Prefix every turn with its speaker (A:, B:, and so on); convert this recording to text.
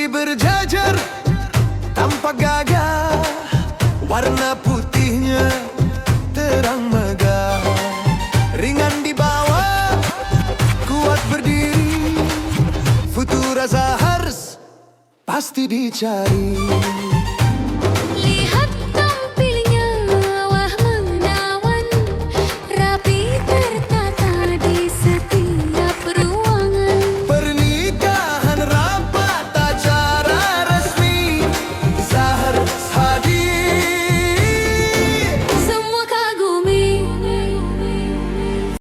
A: berjajar tanpa gagah, warna putihnya terang megah. Ringan di bawah, kuat berdiri, Futura Zahars pasti dicari.